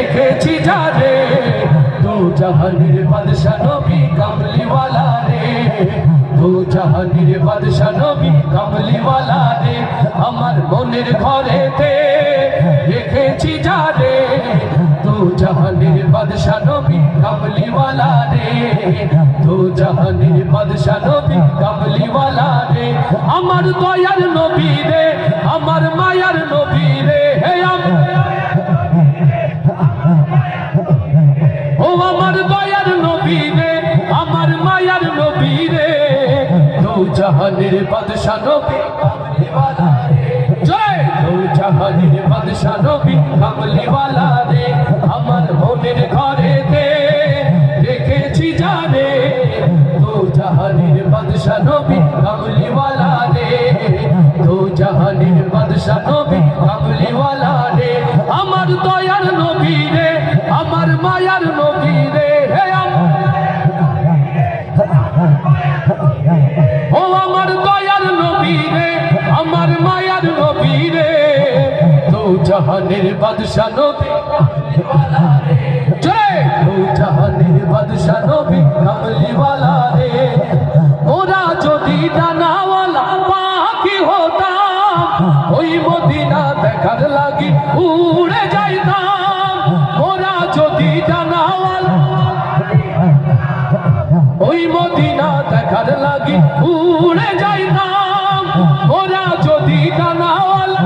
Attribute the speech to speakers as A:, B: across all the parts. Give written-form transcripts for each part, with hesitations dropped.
A: দেখেছি যারে দু জাহানের বাদশা নবী কামলিওয়ালা রে, দু জাহানের বাদশা নবী কামলিওয়ালা রে, আমার মনের ঘরেতে দেখেছি যারে দু জাহানের বাদশা নবী কামলিওয়ালা রে, দু জাহানের বাদশা নবী কামলিওয়ালা রে, আমার দয়ার নবী রে, আমার মায়ার নবী রে, হে ও আমার দয়ার নবী রে, আমার মায়ার নবী রে, দু জাহানের বাদশা নবী কামলিওয়ালা রে, জয় দু জাহানের বাদশা নবী কামলিওয়ালা রে, আমার মনের ঘরেতে দেখেছি জানে দু জাহানের বাদশা নবী কামলিওয়ালা রে, দু জাহানের বাদশা নবী কামলিওয়ালা রে, আমার দয়ার নবী রে, আমার মায়ার নবী রে, হে ও আমার দয়ার নবী রে, আমার মায়ার নবী রে, দু জাহানের বাদশা নবী কামলিওয়ালা রে, জয় দু জাহানের বাদশা নবী কামলিওয়ালা রে, ওরা যদি ডানাওয়ালা পাখি হতাম ওই মদিনা দেখার লাগি উড়ে যাইতাম, ওরা যদি ডানাওয়ালা ওই মদিনা দেখার লাগি উড়ে যাইতাম, ওরা যদি ডানাওয়ালা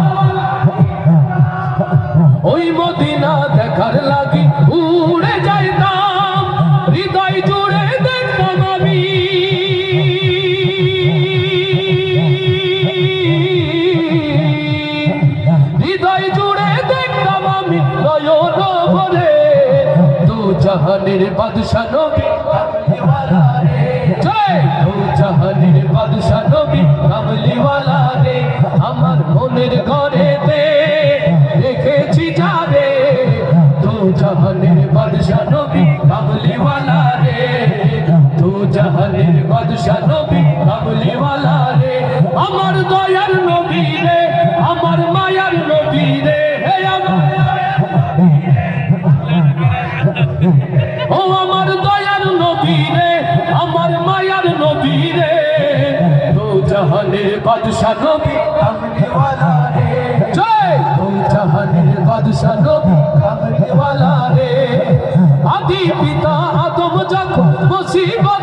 A: ওই মদিনা দেখার লাগি উড়ে যাইতাম, হৃদয় জুড়ে দেখতাম আমি হৃদয় জুড়ে দেখতাম আমি নয়ন ভরে দু জাহানের বাদশা নবী কামলিওয়ালা রে, জয় দু জাহানের বাদশা নবী কামলিওয়ালা রে, আমার মনের ঘরেতে দেখেছি যারে দু জাহানের বাদশা নবী কামলিওয়ালা রে, দু জাহানের বাদশা নবী কামলিওয়ালা রে, আমার দয়ার নবী রে, আমার মায়ার নবী রে, হে ও আমার দয়ার নবী রে, আমার মায়ার নবী রে, দু জাহানের বাদশা নবী কামলিওয়ালা রে, জয় দু জাহানের বাদশা নবী কামলিওয়ালা রে, আদি পিতা আদম যখন মুসিবত